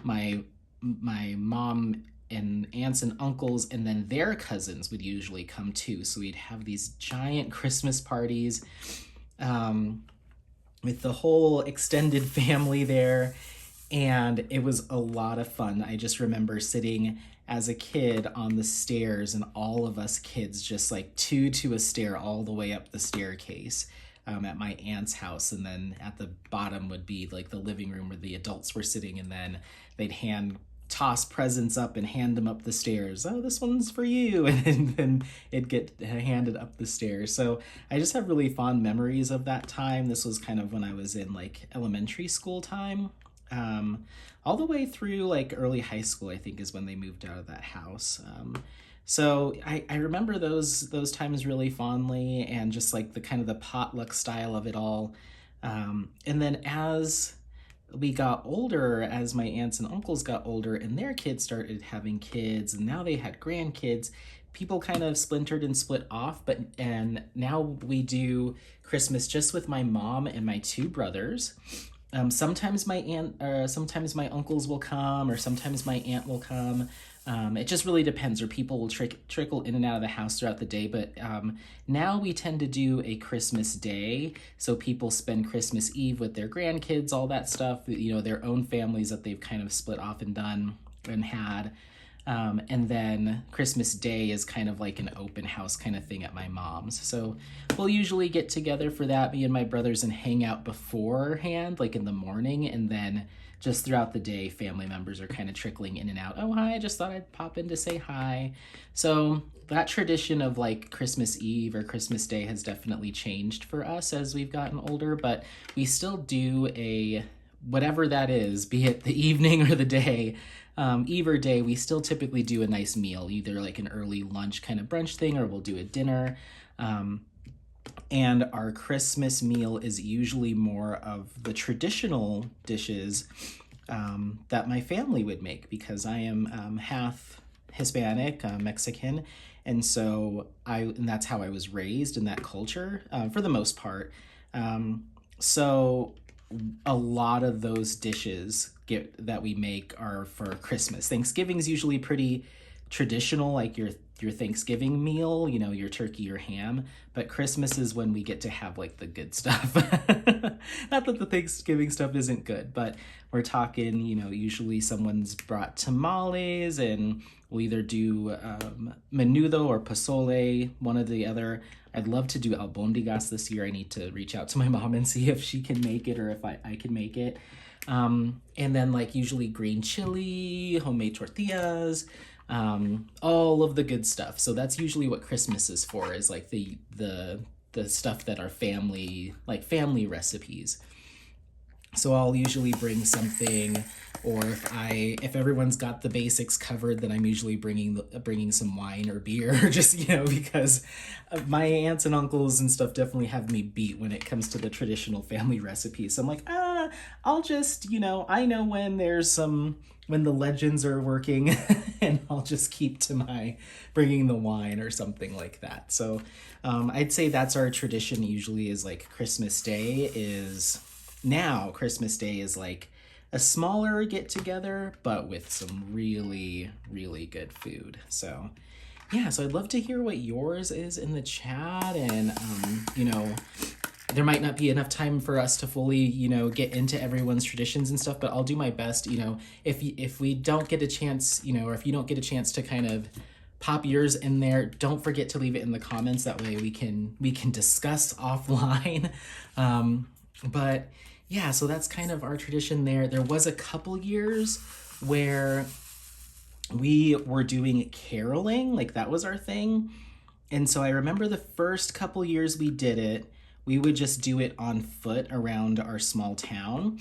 my mom and aunts and uncles, and then their cousins would usually come too. So we'd have these giant Christmas parties with the whole extended family there. And it was a lot of fun. I just remember sitting as a kid on the stairs, and all of us kids just like two to a stair all the way up the staircase at my aunt's house. And then at the bottom would be like the living room where the adults were sitting, and then they'd toss presents up and hand them up the stairs. Oh, this one's for you. And then it'd get handed up the stairs. So I just have really fond memories of that time. This was kind of when I was in like elementary school time. All the way through like early high school, I think, is when they moved out of that house. So I remember those times really fondly, and just like the kind of the potluck style of it all. And then as we got older, as my aunts and uncles got older and their kids started having kids, and now they had grandkids, people kind of splintered and split off. And now we do Christmas just with my mom and my 2 brothers. Sometimes sometimes my uncles will come, or sometimes my aunt will come. It just really depends, or people will trickle in and out of the house throughout the day. But now we tend to do a Christmas Day, so people spend Christmas Eve with their grandkids, all that stuff, their own families that they've kind of split off and done and had. And then Christmas Day is kind of like an open house kind of thing at my mom's. So we'll usually get together for that, me and my brothers, and hang out beforehand, like in the morning. And then just throughout the day, family members are kind of trickling in and out. Oh, hi, I just thought I'd pop in to say hi. So that tradition of like Christmas Eve or Christmas Day has definitely changed for us as we've gotten older, but we still do whatever that is, be it the evening or the day, Eve or day, we still typically do a nice meal, either like an early lunch kind of brunch thing, or we'll do a dinner. And our Christmas meal is usually more of the traditional dishes that my family would make, because I am half Hispanic, Mexican, And so and that's how I was raised in that culture, for the most part. So a lot of those dishes that we make are for Christmas. Thanksgiving's usually pretty traditional, like your Thanksgiving meal, you know, your turkey or ham. But Christmas is when we get to have like the good stuff. Not that the Thanksgiving stuff isn't good, but we're talking, you know, usually someone's brought tamales, and we'll either do menudo or pozole, one or the other. I'd love to do albondigas this year. I need to reach out to my mom and see if she can make it or if I can make it. And then like usually green chili, homemade tortillas, all of the good stuff. So that's usually what Christmas is for, is like the stuff that are family recipes. So I'll usually bring something, or if everyone's got the basics covered, then I'm usually bringing some wine or beer, just, you know, because my aunts and uncles and stuff definitely have me beat when it comes to the traditional family recipes. So I'm like, I'll just, you know, I know when when the legends are working, and I'll just keep to my bringing the wine or something like that. So I'd say that's our tradition usually, is like Christmas Day is like a smaller get together, but with some really, really good food. So yeah, so I'd love to hear what yours is in the chat. And, you know, there might not be enough time for us to fully, you know, get into everyone's traditions and stuff, but I'll do my best. You know, if we don't get a chance, you know, or if you don't get a chance to kind of pop yours in there, don't forget to leave it in the comments. That way we can discuss offline. But yeah, so that's kind of our tradition there. There was a couple years where we were doing caroling, like that was our thing. And so I remember the first couple years we did it, we would just do it on foot around our small town,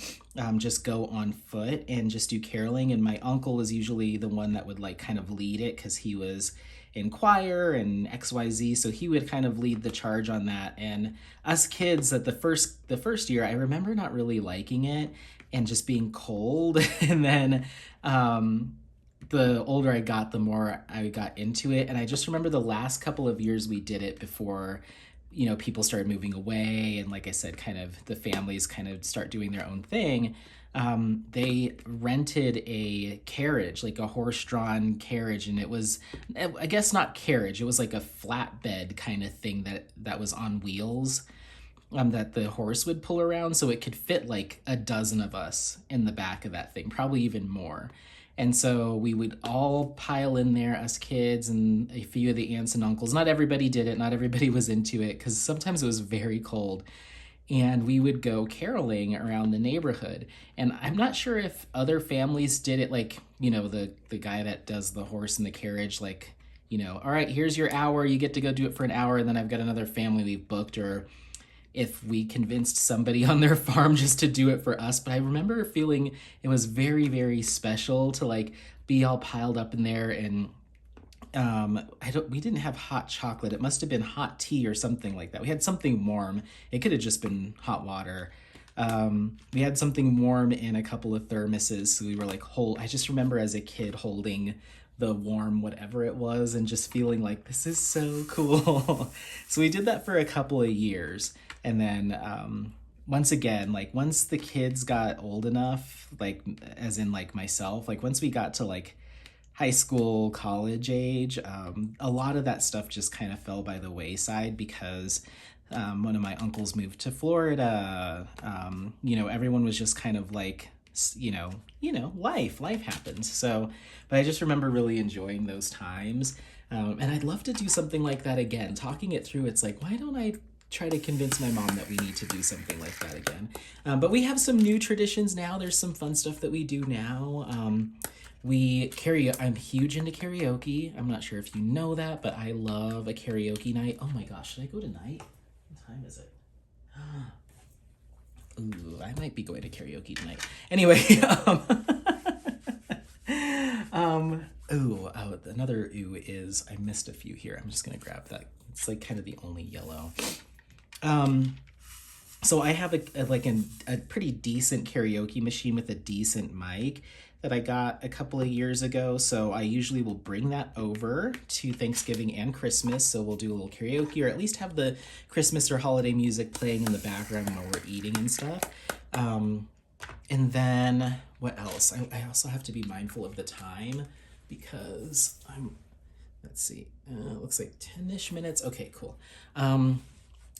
just go on foot and just do caroling. And my uncle was usually the one that would like kind of lead it, because he was in choir and XYZ, so he would kind of lead the charge on that. And us kids at the first year, I remember not really liking it and just being cold. And then the older I got, the more I got into it. And I just remember the last couple of years we did it before, you know, people started moving away, and like I said, kind of the families kind of start doing their own thing. They rented a carriage, like a horse-drawn carriage, and it was, I guess not carriage, it was like a flatbed kind of thing that was on wheels, that the horse would pull around, so it could fit like a dozen of us in the back of that thing, probably even more. And so we would all pile in there, us kids and a few of the aunts and uncles. Not everybody did it. Not everybody was into it, because sometimes it was very cold. And we would go caroling around the neighborhood. And I'm not sure if other families did it, like, you know, the guy that does the horse and the carriage, like, you know, all right, here's your hour. You get to go do it for an hour. And then I've got another family we've booked, or if we convinced somebody on their farm just to do it for us. But I remember feeling it was very, very special to like be all piled up in there. And we didn't have hot chocolate. It must have been hot tea or something like that. We had something warm. It could have just been hot water. We had something warm in a couple of thermoses. So we were like, I just remember as a kid holding the warm whatever it was and just feeling like, this is so cool. So we did that for a couple of years. And then once again, like once the kids got old enough, like as in like myself, like once we got to like high school, college age, a lot of that stuff just kind of fell by the wayside, because one of my uncles moved to Florida. You know, everyone was just kind of like, you know, life happens. So, but I just remember really enjoying those times. And I'd love to do something like that again. Talking it through, it's like, why don't I try to convince my mom that we need to do something like that again? But we have some new traditions now. There's some fun stuff that we do now. I'm huge into karaoke. I'm not sure if you know that, but I love a karaoke night. Oh my gosh, should I go tonight? What time is it? Ooh, I might be going to karaoke tonight. Anyway, another ooh is, I missed a few here. I'm just gonna grab that. It's like kind of the only yellow. So I have a pretty decent karaoke machine with a decent mic that I got a couple of years ago. So I usually will bring that over to Thanksgiving and Christmas. So we'll do a little karaoke, or at least have the Christmas or holiday music playing in the background while we're eating and stuff. And then what else? I also have to be mindful of the time because let's see, looks like 10-ish minutes. Okay, cool.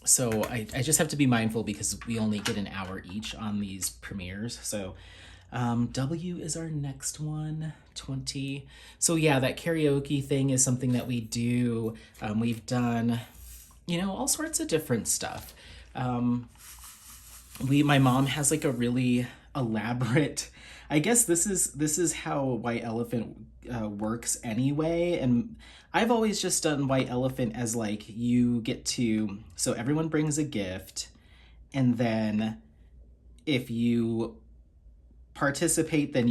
So I just have to be mindful because we only get an hour each on these premieres. So W is our next one, 20. So yeah, that karaoke thing is something that we do. We've done, all sorts of different stuff. My mom has like a really elaborate, I guess this is how White Elephant works anyway. And I've always just done White Elephant as like, so everyone brings a gift, and then if you participate, then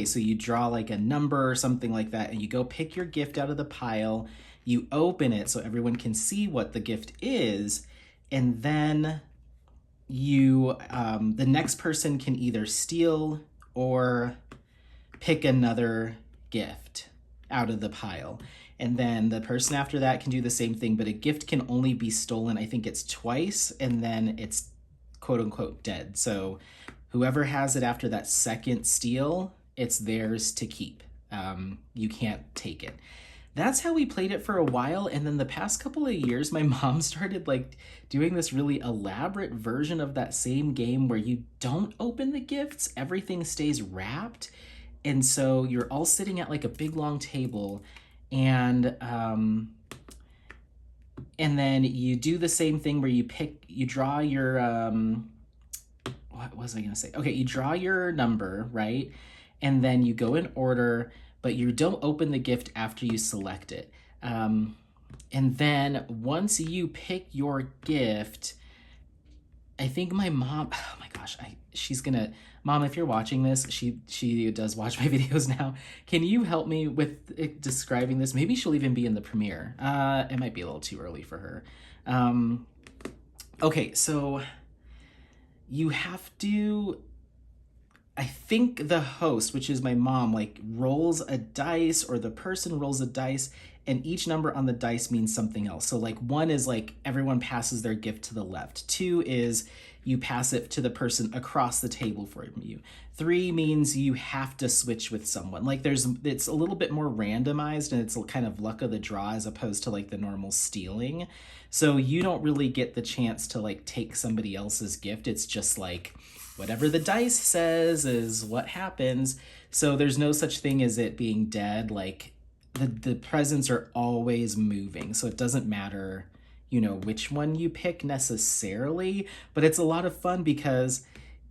so you draw like a number or something like that, and you go pick your gift out of the pile, you open it so everyone can see what the gift is, and then the next person can either steal or pick another gift out of the pile. And then the person after that can do the same thing, but a gift can only be stolen, I think it's twice, and then it's quote unquote dead. So whoever has it after that second steal, it's theirs to keep. You can't take it. That's how we played it for a while. And then the past couple of years, my mom started like doing this really elaborate version of that same game where you don't open the gifts, everything stays wrapped. And so you're all sitting at like a big long table, and then you do the same thing where you draw your, what was I gonna say? Okay, you draw your number, right? And then you go in order, but you don't open the gift after you select it. And then once you pick your gift, I think my mom, oh my gosh, Mom, if you're watching this, she does watch my videos now. Can you help me with describing this? Maybe she'll even be in the premiere. It might be a little too early for her. Okay, so you have to, I think the host, which is my mom, like rolls a dice, or the person rolls a dice, and each number on the dice means something else. So like 1 is like everyone passes their gift to the left. 2 is you pass it to the person across the table from you. 3 means you have to switch with someone. Like it's a little bit more randomized, and it's kind of luck of the draw as opposed to like the normal stealing. So you don't really get the chance to like take somebody else's gift. It's just like whatever the dice says is what happens. So there's no such thing as it being dead. Like the presents are always moving. So it doesn't matter, which one you pick necessarily, but it's a lot of fun because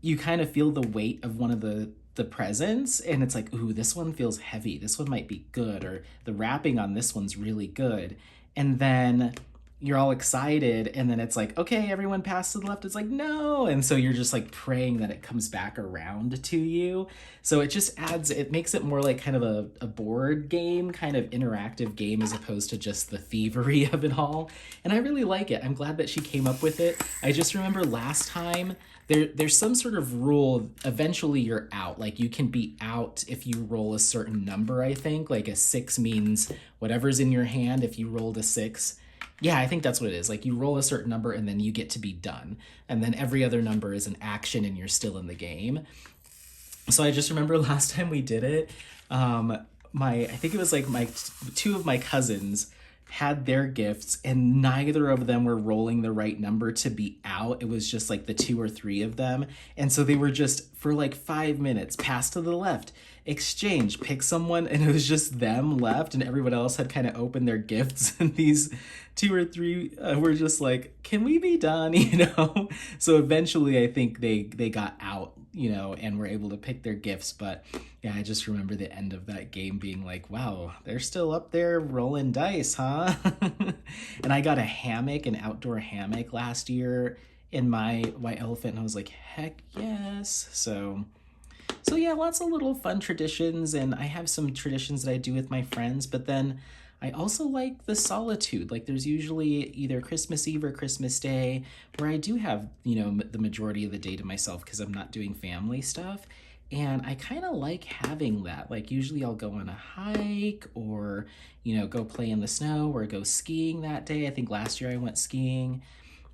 you kind of feel the weight of one of the presents, and it's like, ooh, this one feels heavy. This one might be good, or the wrapping on this one's really good. And then you're all excited, and then it's like, okay, everyone passed to the left. It's like, no. And so you're just like praying that it comes back around to you. So it makes it more like kind of a board game, kind of interactive game, as opposed to just the thievery of it all. And I really like it. I'm glad that she came up with it. I just remember last time there's some sort of rule. Eventually you're out. Like you can be out if you roll a certain number, I think. Like a 6 means whatever's in your hand. If you rolled a 6, yeah, I think that's what it is. Like you roll a certain number and then you get to be done. And then every other number is an action and you're still in the game. So I just remember last time we did it, I think it was like two of my cousins had their gifts, and neither of them were rolling the right number to be out. It was just like the 2 or 3 of them. And so they were just for like 5 minutes, pass to the left, exchange, pick someone, and it was just them left, and everyone else had kind of opened their gifts, and these 2 or 3 were just like, can we be done? So eventually I think they got out, and were able to pick their gifts. But yeah, I just remember the end of that game being like, wow, they're still up there rolling dice, huh? And I got an outdoor hammock last year in my White Elephant, and I was like, heck yes. So yeah, lots of little fun traditions, and I have some traditions that I do with my friends, but then I also like the solitude. Like there's usually either Christmas Eve or Christmas Day where I do have, the majority of the day to myself because I'm not doing family stuff. And I kind of like having that. Like usually I'll go on a hike or, go play in the snow or go skiing that day. I think last year I went skiing.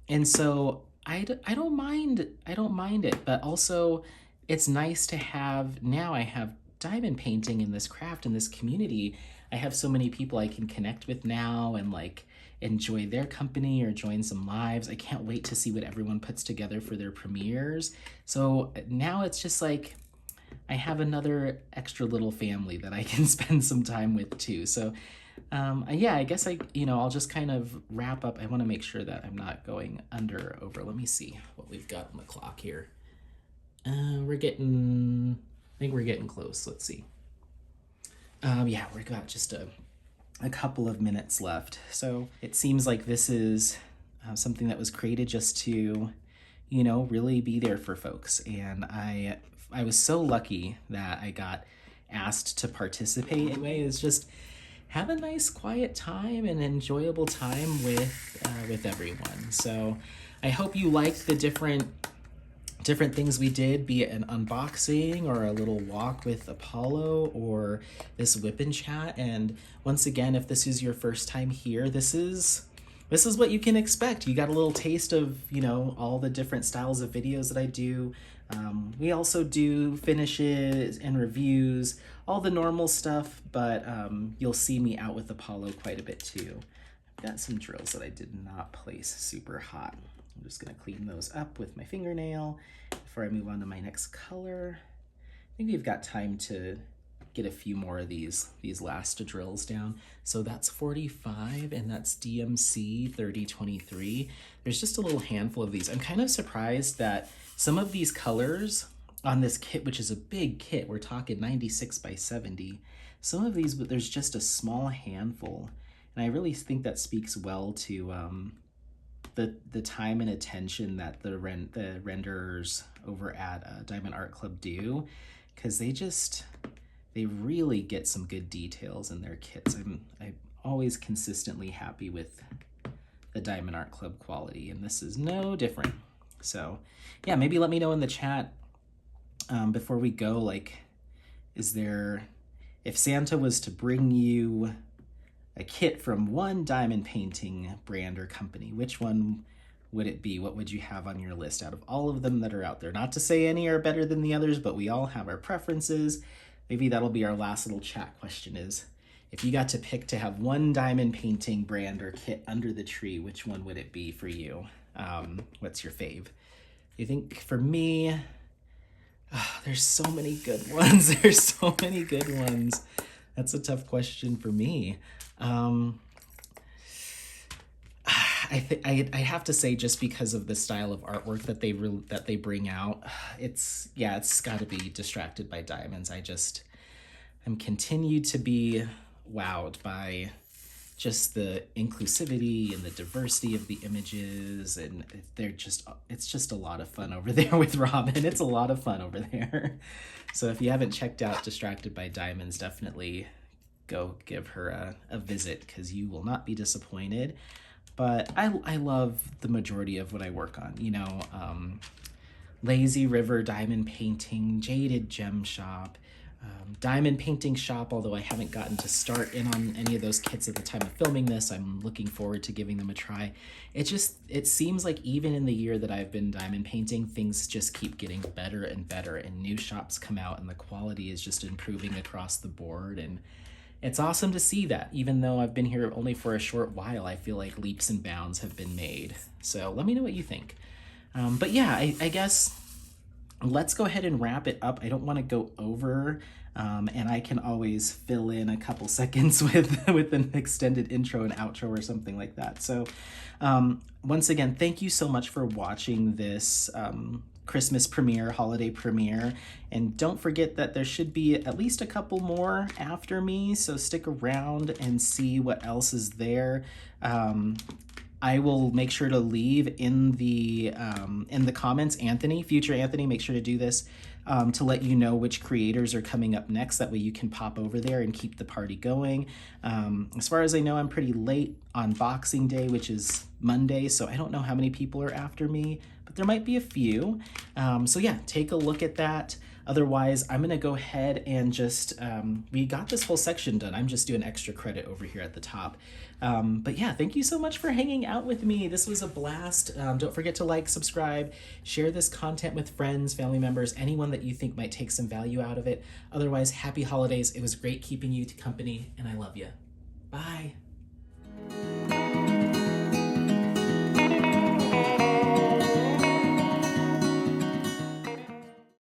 And so I don't mind, it, but also it's nice to have, now I have diamond painting in this craft, in this community. I have so many people I can connect with now and like enjoy their company or join some lives. I can't wait to see what everyone puts together for their premieres. So now it's just like I have another extra little family that I can spend some time with too. So yeah, I guess I'll just kind of wrap up. I want to make sure that I'm not going under or over. Let me see what we've got on the clock here. I think we're getting close. Let's see. Yeah, we've got just a couple of minutes left. So it seems like this is something that was created just to, really be there for folks. And I was so lucky that I got asked to participate. Anyway, it's just have a nice quiet time and enjoyable time with everyone. So I hope you liked the different things we did, be it an unboxing or a little walk with Apollo or this WIP Chat. And once again, if this is your first time here, this is what you can expect. You got a little taste of, all the different styles of videos that I do. We also do finishes and reviews, all the normal stuff, but you'll see me out with Apollo quite a bit too. I've got some drills that I did not place super hot. I'm just gonna clean those up with my fingernail before I move on to my next color. I think we've got time to get a few more of these last drills down. So that's 45 and that's DMC 3023. There's just a little handful of these. I'm kind of surprised that some of these colors on this kit, which is a big kit, we're talking 96 by 70, some of these, there's just a small handful. And I really think that speaks well to the time and attention that the renderers over at Diamond Art Club do, because they really get some good details in their kits. I'm always consistently happy with the Diamond Art Club quality, and this is no different. So yeah, maybe let me know in the chat before we go, like, if Santa was to bring you a kit from one diamond painting brand or company, which one would it be? What would you have on your list out of all of them that are out there? Not to say any are better than the others, but we all have our preferences. Maybe that'll be our last little chat question is, if you got to pick to have one diamond painting brand or kit under the tree, which one would it be for you? What's your fave? You think for me, there's so many good ones. There's so many good ones. That's a tough question for me. I have to say, just because of the style of artwork that they bring out, it's got to be Distracted by Diamonds. I'm continued to be wowed by just the inclusivity and the diversity of the images, and it's just a lot of fun over there with Robin. It's a lot of fun over there. So if you haven't checked out Distracted by Diamonds, definitely go give her a visit, because you will not be disappointed. But I love the majority of what I work on. Lazy River Diamond Painting, Jaded Gem Shop, Diamond Painting Shop, although I haven't gotten to start in on any of those kits at the time of filming this. I'm looking forward to giving them a try. It seems like even in the year that I've been diamond painting, things just keep getting better and better, and new shops come out and the quality is just improving across the board. And it's awesome to see that. Even though I've been here only for a short while, I feel like leaps and bounds have been made. So let me know what you think. But yeah, I guess let's go ahead and wrap it up. I don't want to go over, and I can always fill in a couple seconds with an extended intro and outro or something like that. So once again, thank you so much for watching this Christmas premiere, holiday premiere, and don't forget that there should be at least a couple more after me, so stick around and see what else is there. I will make sure to leave in the comments, future Anthony, make sure to do this, to let you know which creators are coming up next. That way you can pop over there and keep the party going. As far as I know, I'm pretty late on Boxing Day, which is Monday, so I don't know how many people are after me, but there might be a few. So yeah, take a look at that. Otherwise, I'm gonna go ahead and just, we got this whole section done. I'm just doing extra credit over here at the top. But yeah, thank you so much for hanging out with me. This was a blast. Don't forget to like, subscribe, share this content with friends, family members, anyone that you think might take some value out of it. Otherwise, happy holidays. It was great keeping you company, and I love you. Bye.